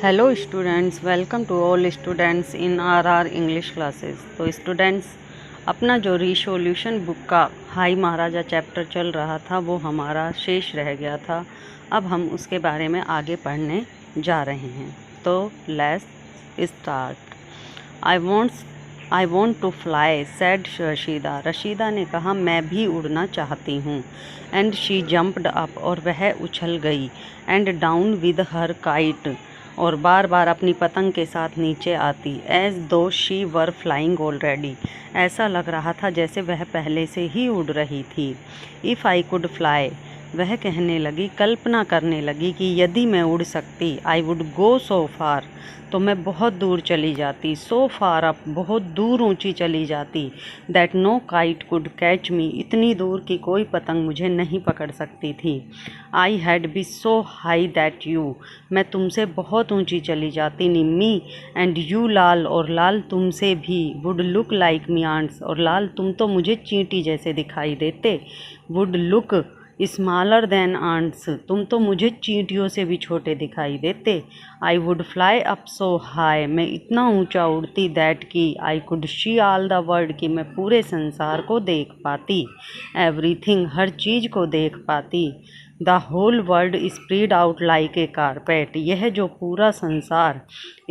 Hello students, welcome to all students in our English classes. तो students, अपना जो resolution book का high Maharaja chapter चल रहा था वो हमारा शेष रह गया था। अब हम उसके बारे में आगे पढ़ने जा रहे हैं। तो let's start. I want to fly said Rashida. Rashida ने कहा मैं भी उड़ना चाहती हूँ। एंड शी जम्प्ड अप, और वह उछल गई। And down with her kite, और बार बार अपनी पतंग के साथ नीचे आती। एज दो शी वर फ्लाइंग ऑलरेडी, ऐसा लग रहा था जैसे वह पहले से ही उड़ रही थी। इफ़ आई कुड फ्लाई, वह कहने लगी, कल्पना करने लगी कि यदि मैं उड़ सकती, आई वुड गो सो फार, तो मैं बहुत दूर चली जाती। सो फार अप, बहुत दूर ऊंची चली जाती। That no kite could catch me, इतनी दूर कि कोई पतंग मुझे नहीं पकड़ सकती थी। I had be so high that you, मैं तुमसे बहुत ऊंची चली जाती निम्मी। एंड यू लाल, और लाल तुमसे भी। Would look like me ants, और लाल तुम तो मुझे चींटी जैसे दिखाई देते। Would look smaller than ants, तुम तो मुझे चींटियों से भी छोटे दिखाई देते। I would fly up so high, मैं इतना ऊंचा उड़ती। दैट की I could see all the world, कि मैं पूरे संसार को देख पाती। एवरीथिंग, हर चीज़ को देख पाती। The whole world spread out like a carpet, यह जो पूरा संसार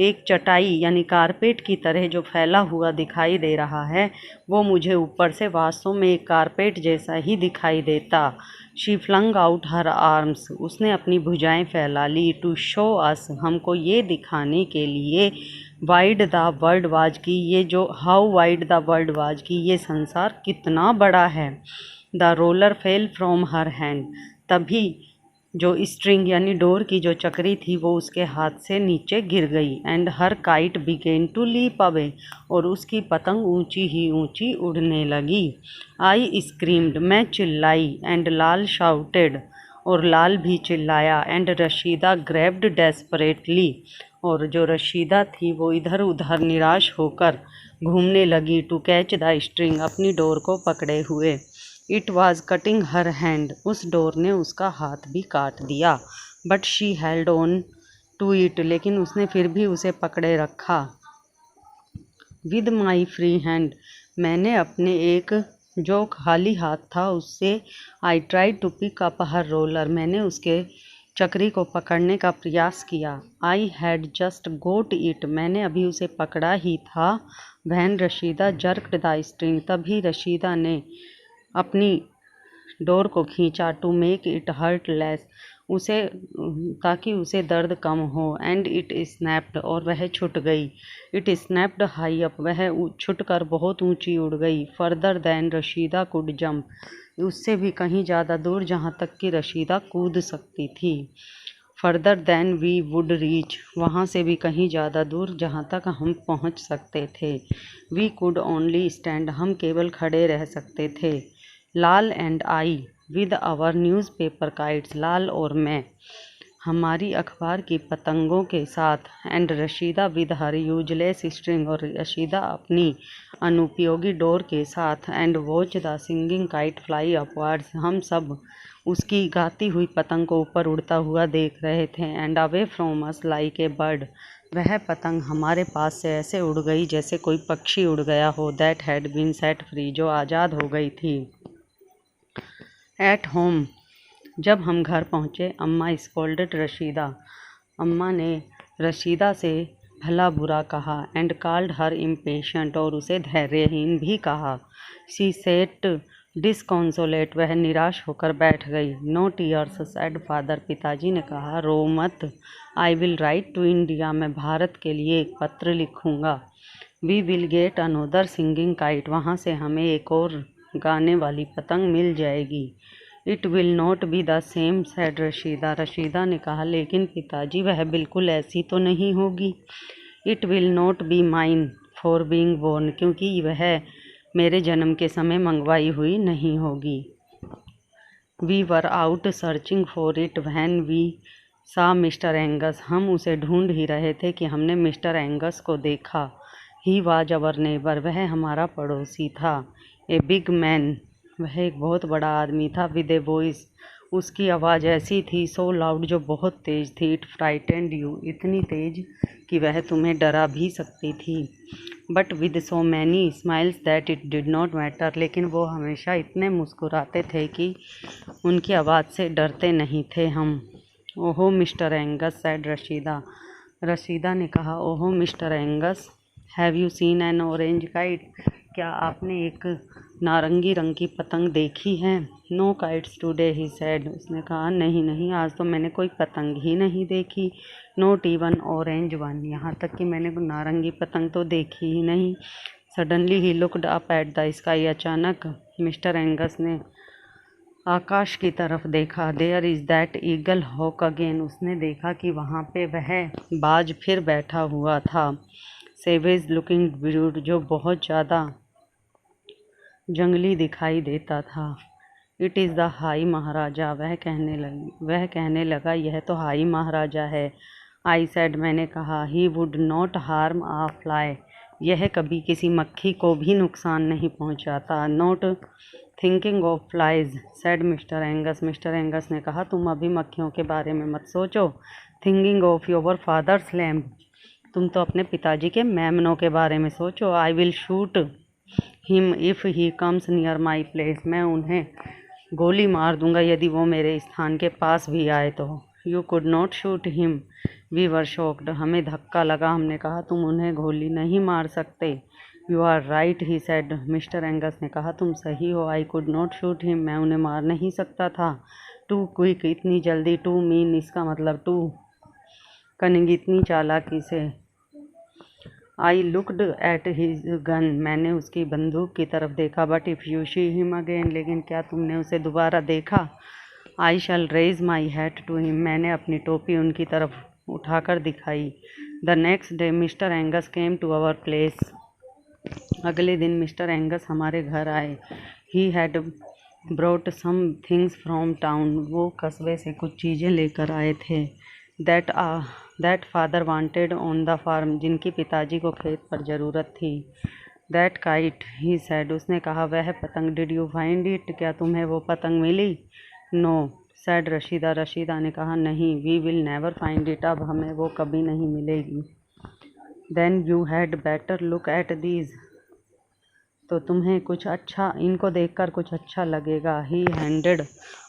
एक चटाई यानी कारपेट की तरह जो फैला हुआ दिखाई दे रहा है, वो मुझे ऊपर से वास्तव में एक कारपेट जैसा ही दिखाई देता। She flung out her arms, उसने अपनी भुजाएं फैला ली। टू शो अस, हमको ये दिखाने के लिए। वाइड द वर्ल्ड वाज, की ये जो how wide the world was, की ये संसार कितना बड़ा है। The roller fell from her hand, तभी जो स्ट्रिंग यानी डोर की जो चक्री थी वो उसके हाथ से नीचे गिर गई। And her kite began to leap away, और उसकी पतंग ऊंची ही ऊंची उड़ने लगी। आई स्क्रीम्ड, मैं चिल्लाई। एंड लाल शाउटेड, और लाल भी चिल्लाया। एंड रशीदा ग्रैब्ड डेस्परेटली, और जो रशीदा थी वो इधर उधर निराश होकर घूमने लगी। टू कैच द स्ट्रिंग, अपनी डोर को पकड़े हुए। It was cutting her hand, उस डोर ने उसका हाथ भी काट दिया। But she held on to it, लेकिन उसने फिर भी उसे पकड़े रखा। विद माई फ्री हैंड, मैंने अपने एक जो खाली हाथ था उससे। I try to pick up her roller, मैंने उसके चक्री को पकड़ने का प्रयास किया। I had just got it, मैंने अभी उसे पकड़ा ही था। When Rashida jerked the string, तभी रशीदा ने अपनी डोर को खींचा। To make it hurt less, उसे ताकि उसे दर्द कम हो। एंड इट स्नैप्ड, और वह छूट गई। इट स्नैप्ड हाई अप, वह छुटकर बहुत ऊंची उड़ गई। Further than Rashida could jump, उससे भी कहीं ज़्यादा दूर जहाँ तक कि रशीदा कूद सकती थी। Further than we would reach, वहाँ से भी कहीं ज़्यादा दूर जहाँ तक हम पहुँच सकते थे। वी कुड ओनली स्टैंड, हम केवल खड़े रह सकते थे। Lal and I with our newspaper kites, Lal और मैं हमारी अखबार की पतंगों के साथ। And Rashida with her useless string, और रशीदा अपनी अनुपयोगी डोर के साथ। And watch the singing kite fly upwards, हम सब उसकी गाती हुई पतंग को ऊपर उड़ता हुआ देख रहे थे। And away from us like a bird, वह पतंग हमारे पास से ऐसे उड़ गई जैसे कोई पक्षी उड़ गया हो। That had been set free, जो आज़ाद हो गई थी। एट होम, जब हम घर पहुँचे, अम्मा स्कोल्डेड रशीदा, अम्मा ने रशीदा से भला बुरा कहा। एंड कॉल्ड हर इम्पेशेंट, और उसे धैर्यहीन भी कहा। शी सेट डिस्कॉन्सोलेट, वह निराश होकर बैठ गई। नो टीयर्स सैड फादर, पिताजी ने कहा रो मत। I will write to India, मैं भारत के लिए एक पत्र लिखूँगा। We will get another singing kite, वहाँ से हमें एक और गाने वाली पतंग मिल जाएगी। It will not be the same sad Rashida, Rashida ने कहा लेकिन पिताजी वह बिल्कुल ऐसी तो नहीं होगी। It will not be mine for being born, क्योंकि वह मेरे जन्म के समय मंगवाई हुई नहीं होगी। We were out searching for it when we saw mister Angus, हम उसे ढूंढ ही रहे थे कि हमने मिस्टर एंगस को देखा। ही वाज अवर नेबर, वह हमारा पड़ोसी था। ए बिग मैन, वह एक बहुत बड़ा आदमी था। विद ए वॉइस, उसकी आवाज़ ऐसी थी, सो लाउड, जो बहुत तेज़ थी, इट फ्राइटेंड यू, इतनी तेज़ कि वह तुम्हें डरा भी सकती थी। But with so many smiles that it did not matter, लेकिन वो हमेशा इतने मुस्कुराते थे कि उनकी आवाज़ से डरते नहीं थे हम। ओहो mister Angus, sad Rashida, Rashida ने कहा। ओहो mister Angus, have you seen an orange kite, क्या आपने एक नारंगी रंग की पतंग देखी है? नो काइट्स टुडे, ही सैड, उसने कहा नहीं नहीं, आज तो मैंने कोई पतंग ही नहीं देखी। नोट इवन ऑरेंज वन, यहाँ तक कि मैंने नारंगी पतंग तो देखी ही नहीं। Suddenly he looked up at the sky, अचानक मिस्टर एंगस ने आकाश की तरफ देखा। There is that eagle hawk again, उसने देखा कि वहाँ पे वह बाज फिर बैठा हुआ था। सेवेज लुकिंग ब्रूड, जो बहुत ज़्यादा जंगली दिखाई देता था। इट इज़ द हाई महाराजा, वह कहने लगा यह तो हाई महाराजा है। आई सेड, मैंने कहा। He would not harm a fly, यह कभी किसी मक्खी को भी नुकसान नहीं पहुंचाता। Not thinking of flies, said mister Angus, mister Angus ने कहा तुम अभी मक्खियों के बारे में मत सोचो। Thinking of your fathers lamb, तुम तो अपने पिताजी के मेमनों के बारे में सोचो। I will shoot him if he comes near my place, मैं उन्हें गोली मार दूंगा यदि वो मेरे स्थान के पास भी आए तो। You could not shoot him, we were shocked, हमें धक्का लगा, हमने कहा तुम उन्हें गोली नहीं मार सकते। You are right, he said, mister Angus ने कहा तुम सही हो। I could not shoot him, मैं उन्हें मार नहीं सकता था। टू क्विक, इतनी जल्दी। टू मीन, इसका मतलब टू कनिंग, इतनी चालाकी से। I looked at his gun, मैंने उसकी बंदूक की तरफ देखा। But if you see him again, लेकिन क्या तुमने उसे दोबारा देखा? I shall raise my hat to him, मैंने अपनी टोपी उनकी तरफ उठाकर दिखाई। The next day Mister Angus came to our place, अगले दिन मिस्टर एंगस हमारे घर आए। He had brought some things from town, वो कस्बे से कुछ चीज़ें लेकर आए थे। That father wanted on the farm, जिनकी पिताजी को खेत पर ज़रूरत थी। दैट काइट, ही सैड, उसने कहा वह पतंग। डिड यू फाइंड इट, क्या तुम्हें वो पतंग मिली? नो, सैड रशीदा, रशीदा ने कहा नहीं। We will never find it, अब हमें वो कभी नहीं मिलेगी। Then you had better look at these, तो तुम्हें कुछ अच्छा, इनको देखकर कुछ अच्छा लगेगा। He handed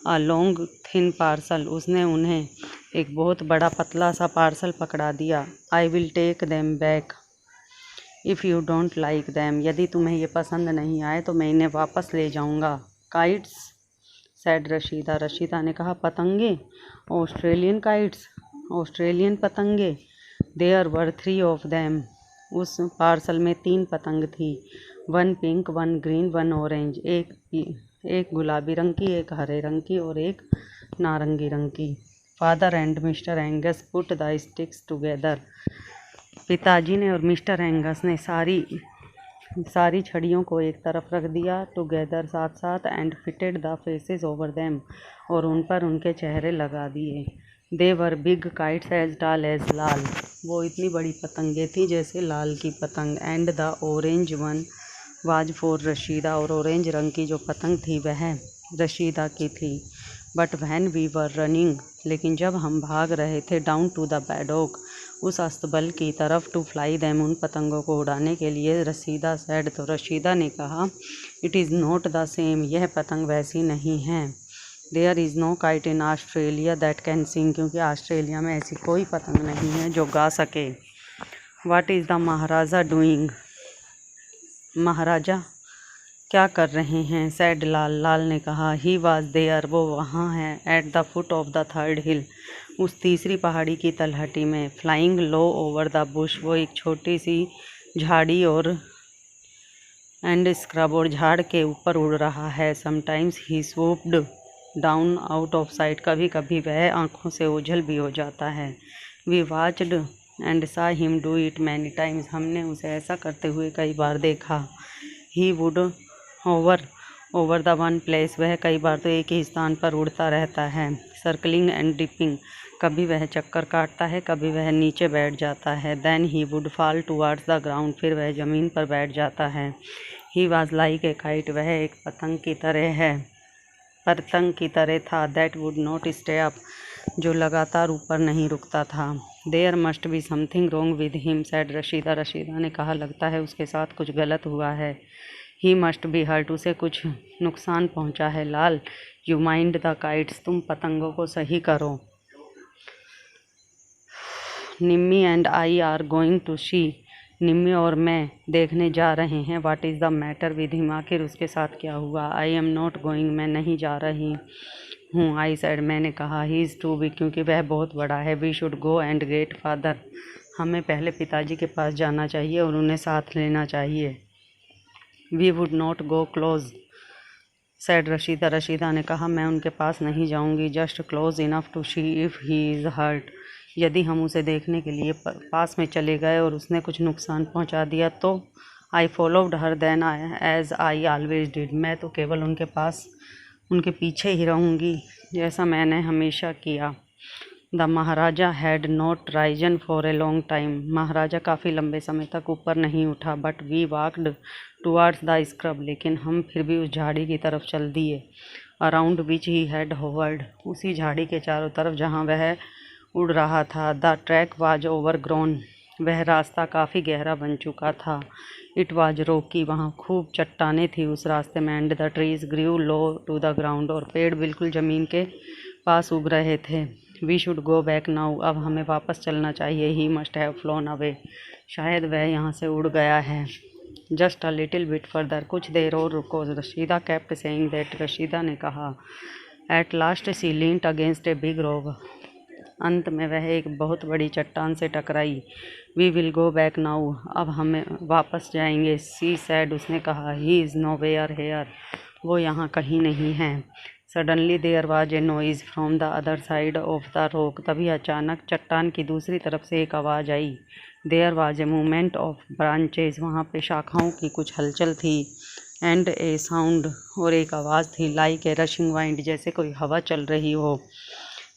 a long thin parcel, उसने उन्हें एक बहुत बड़ा पतला सा पार्सल पकड़ा दिया। I will take them back if you don't like them, यदि तुम्हें ये पसंद नहीं आए तो मैं इन्हें वापस ले जाऊंगा। काइट्स, सैड रशीदा, रशीदा ने कहा पतंगे? ऑस्ट्रेलियन काइट्स, ऑस्ट्रेलियन पतंगे। देयर वर 3 ऑफ देम, उस पार्सल में 3 पतंग थी। 1 पिंक, 1 ग्रीन, 1 ऑरेंज, एक गुलाबी रंग की, एक हरे रंग की और एक नारंगी रंग की। Father and mister Angus put the sticks together, पिताजी ने और मिस्टर एंगस ने सारी छड़ियों को एक तरफ रख दिया। टुगेदर, साथ साथ। And fitted the faces over them, और उन पर उनके चेहरे लगा दिए। दे वर बिग काइट्स एज टाल एज लाल, वो इतनी बड़ी पतंगे थी जैसे लाल की पतंग। And the orange one was for Rashida, और ऑरेंज रंग की जो पतंग थी वह रशीदा की थी। But when we were running, लेकिन जब हम भाग रहे थे, डाउन टू द पैडॉक, उस अस्तबल की तरफ, टू फ्लाई दैम, उन पतंगों को उड़ाने के लिए, रशीदा सैड, तो रशीदा ने कहा it is not the same, यह पतंग वैसी नहीं है। There is no kite in Australia that can sing, क्योंकि ऑस्ट्रेलिया में ऐसी कोई पतंग नहीं है जो गा सके। What is the Maharaja doing, महाराजा क्या कर रहे हैं? सैड लाल, लाल ने कहा। ही वाज देयर, वो वहाँ है। At the foot of the third hill, उस तीसरी पहाड़ी की तलहटी में। Flying low over the bush, वो एक छोटी सी झाड़ी और एंड स्क्रब, और झाड़ के ऊपर उड़ रहा है। Sometimes he swooped down out of sight, कभी कभी वह आँखों से ओझल भी हो जाता है। We watched and saw him do it many times, हमने उसे ऐसा करते हुए कई बार देखा। He would over the one place, वह कई बार तो एक ही स्थान पर उड़ता रहता है। सर्कलिंग एंड डिपिंग, कभी वह चक्कर काटता है, कभी वह नीचे बैठ जाता है। Then he would fall towards the ground, फिर वह ज़मीन पर बैठ जाता है। He was like a kite, वह एक पतंग की तरह है। पतंग की तरह था, that would not stay up, जो लगातार ऊपर नहीं रुकता था। There must be something wrong with him said Rashida, Rashida ने कहा लगता है उसके साथ कुछ गलत हुआ है। ही मस्ट बी हर्ट, उसे कुछ नुकसान पहुंचा है। Lal, you mind the kites, तुम पतंगों को सही करो। Nimmi and I are going to see, Nimmi और मैं देखने जा रहे हैं। What is the matter with him, आखिर उसके साथ क्या हुआ। आई एम नॉट गोइंग, मैं नहीं जा रही हूँ। आई सेड, मैंने कहा। ही इज़ टू बिग, क्योंकि वह बहुत बड़ा है। We should go and get father, हमें पहले पिताजी के पास जाना चाहिए और उन्हें साथ लेना चाहिए। We would not go close said Rashida, Rashida ने कहा मैं उनके पास नहीं जाऊंगी। Just close enough to see if he is hurt, यदि हम उसे देखने के लिए पास में चले गए और उसने कुछ नुकसान पहुंचा दिया तो। I followed her then as I always did, मैं तो केवल उनके पीछे ही रहूँगी जैसा मैंने हमेशा किया। The Maharaja had not risen for a long time, Maharaja काफ़ी लंबे समय तक ऊपर नहीं उठा। But we walked towards the scrub, लेकिन हम फिर भी उस झाड़ी की तरफ चल दिए। Around which he had hovered, उसी झाड़ी के चारों तरफ जहाँ वह उड़ रहा था। The track was over grown, वह रास्ता काफ़ी गहरा बन चुका था। इट वाज रोकी, वहाँ खूब चट्टानें थी उस रास्ते में। And the trees grew low to the ground, और पेड़ बिल्कुल ज़मीन के पास उग रहे थे। We should go back now, अब हमें वापस चलना चाहिए। He must have flown away, शायद वह यहाँ से उड़ गया है। Just a little bit further, कुछ देर और रुको। Rashida kept saying that, Rashida ने कहा। At last she leaned against a big rock, अंत में वह एक बहुत बड़ी चट्टान से टकराई। We will go back now, अब हमें वापस जाएंगे। सी सैड, उसने कहा। He is nowhere here, वो यहाँ कहीं नहीं है। Suddenly there was a noise from the other side of the rock, तभी अचानक चट्टान की दूसरी तरफ से एक आवाज़ आई। There was a movement of branches, वहाँ पे शाखाओं की कुछ हलचल थी। एंड ए साउंड, और एक आवाज़ थी। लाइक ए रशिंग वाइंड, जैसे कोई हवा चल रही हो।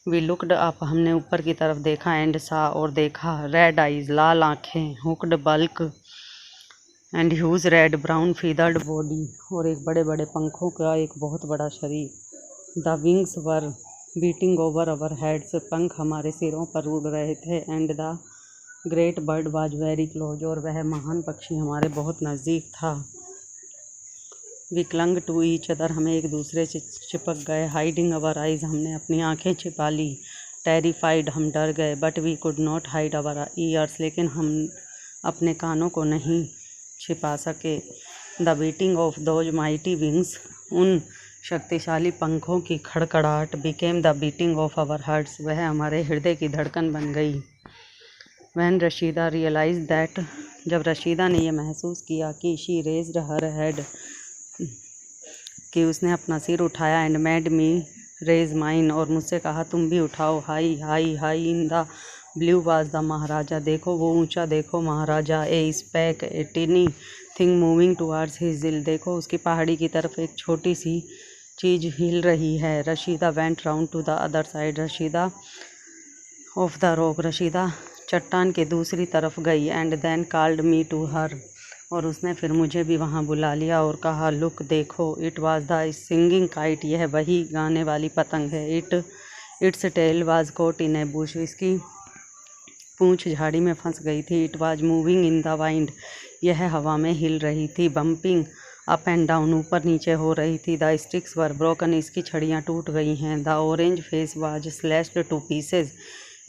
वी लुकड अप, हमने ऊपर की तरफ देखा। एंड सा, और देखा। रेड आइज, लाल आँखें। Hooked bulk and huge red brown feathered body, और एक बड़े बड़े पंखों का एक बहुत बड़ा शरीर। The wings were beating over our heads, पंख हमारे सिरों पर उड़ रहे थे। And the great bird was very close, और वह महान पक्षी हमारे बहुत नज़दीक था। We clung to each other, हमें एक दूसरे से चिपक गए। हाइडिंग अवर आइज, हमने अपनी आंखें छिपा ली। टेरिफाइड, हम डर गए। But we could not hide our ears, लेकिन हम अपने कानों को नहीं छिपा सके। The beating of those mighty wings, उन शक्तिशाली पंखों की खड़खड़ाहट। Became the beating of our hearts, वह हमारे हृदय की धड़कन बन गई। व्हेन रशीदा रियलाइज दैट, जब रशीदा ने यह महसूस किया कि शी रेज्ड हर हेड, कि उसने अपना सिर उठाया। And made me raise mine, और मुझसे कहा तुम भी उठाओ। High high high in the blue was the Maharaja, देखो वो ऊंचा, देखो महाराजा। A speck a tiny thing moving towards his hill, देखो उसकी पहाड़ी की तरफ एक छोटी सी चीज़ हिल रही है। Rashida went round to the other side, Rashida off the rock, Rashida चट्टान के दूसरी तरफ गई। And then called me to her, और उसने फिर मुझे भी वहाँ बुला लिया और कहा लुक, देखो। It was the singing kite, यह वही गाने वाली पतंग है। Its tail was caught in a bush, इसकी पूंछ झाड़ी में फंस गई थी। It was moving in the wind, यह हवा में हिल रही थी। बम्पिंग अप एंड डाउन, ऊपर नीचे हो रही थी। द स्टिक्स वर ब्रोकन, इसकी छड़ियाँ टूट गई हैं। The orange face was slashed to pieces,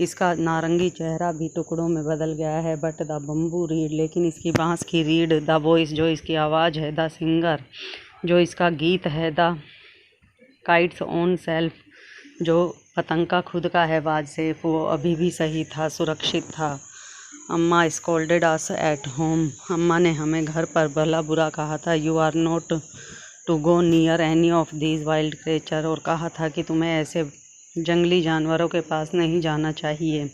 इसका नारंगी चेहरा भी टुकड़ों में बदल गया है। बट द बम्बू रीड, लेकिन इसकी बांस की रीड। द वॉइस, जो इसकी आवाज़ है। द सिंगर, जो इसका गीत है। द काइट्स ओन सेल्फ, जो पतंग का खुद का है। वाज सेफ, वो अभी भी सही था, सुरक्षित था। अम्मा स्कोल्डेड अस एट होम, अम्मा ने हमें घर पर भला बुरा कहा था। You are not to go near any of these wild creature, और कहा था कि तुम्हें ऐसे जंगली जानवरों के पास नहीं जाना चाहिए।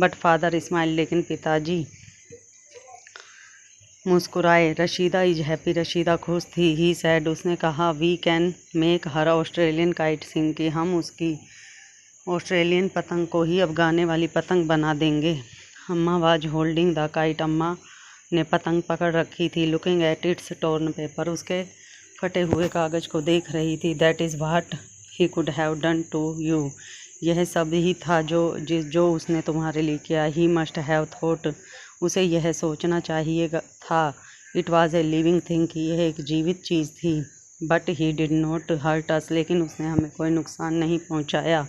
बट फादर स्माइल, लेकिन पिताजी मुस्कुराए। रशीदा इज हैप्पी, रशीदा खुश थी। ही सैड, उसने कहा we can make her Australian kite sing, कि हम उसकी ऑस्ट्रेलियन पतंग को ही अब गाने वाली पतंग बना देंगे। अम्मा वाज होल्डिंग द काइट, अम्मा ने पतंग पकड़ रखी थी। Looking at its torn paper, उसके फटे हुए कागज़ को देख रही थी। That is what he could have done to you, यह सब ही था जो उसने तुम्हारे लिए किया। ही मस्ट हैव थॉट, उसे यह सोचना चाहिए था। It was a living thing, यह एक जीवित चीज़ थी। But he did not hurt us, लेकिन उसने हमें कोई नुकसान नहीं पहुंचाया।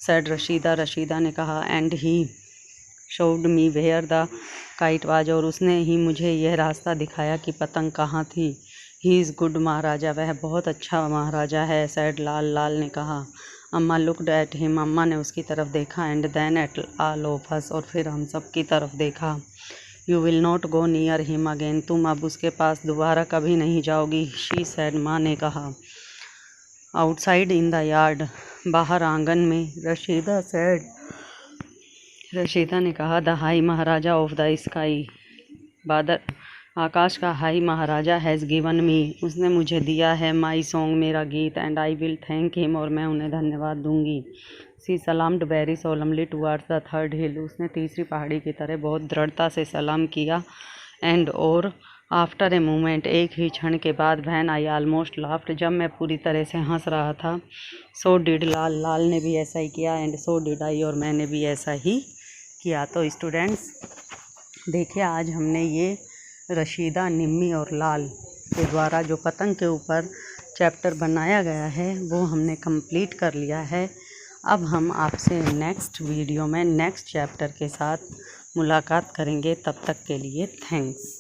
सैड रशीदा, रशीदा ने कहा। And he showed me where the kite was, और उसने ही मुझे यह रास्ता दिखाया कि पतंग कहाँ थी। ही इज़ गुड महाराजा, वह बहुत अच्छा महाराजा है। सैड लाल, लाल ने कहा। अम्मा लुकड एट हिम, अम्मा ने उसकी तरफ देखा। And then at all of us, और फिर हम सब की तरफ देखा। You will not go near him again, तुम अब उसके पास दोबारा कभी नहीं जाओगी। शी सैड, माँ ने कहा। आउटसाइड इन द यार्ड, बाहर आंगन में। रशीदा सैड, रशीदा ने कहा। The high Maharaja of the sky, बादल आकाश का high Maharaja has given me, उसने मुझे दिया है। माई सॉन्ग, मेरा गीत। And I will thank him, और मैं उन्हें धन्यवाद दूंगी। She salaamed very solemnly towards the third hill, उसने तीसरी पहाड़ी की तरह बहुत दृढ़ता से सलाम किया। एंड और आफ्टर ए मोमेंट, एक ही क्षण के बाद। वैन आई ऑलमोस्ट लाफ्ड, जब मैं पूरी तरह से हंस रहा था। सो डिड लाल, लाल ने भी ऐसा ही किया। एंड सो डिड आई, और मैंने भी ऐसा ही किया। तो स्टूडेंट्स देखिए, आज हमने ये रशीदा, निम्मी और लाल के द्वारा जो पतंग के ऊपर चैप्टर बनाया गया है वो हमने कंप्लीट कर लिया है। अब हम आपसे नेक्स्ट वीडियो में नेक्स्ट चैप्टर के साथ मुलाकात करेंगे। तब तक के लिए थैंक्स।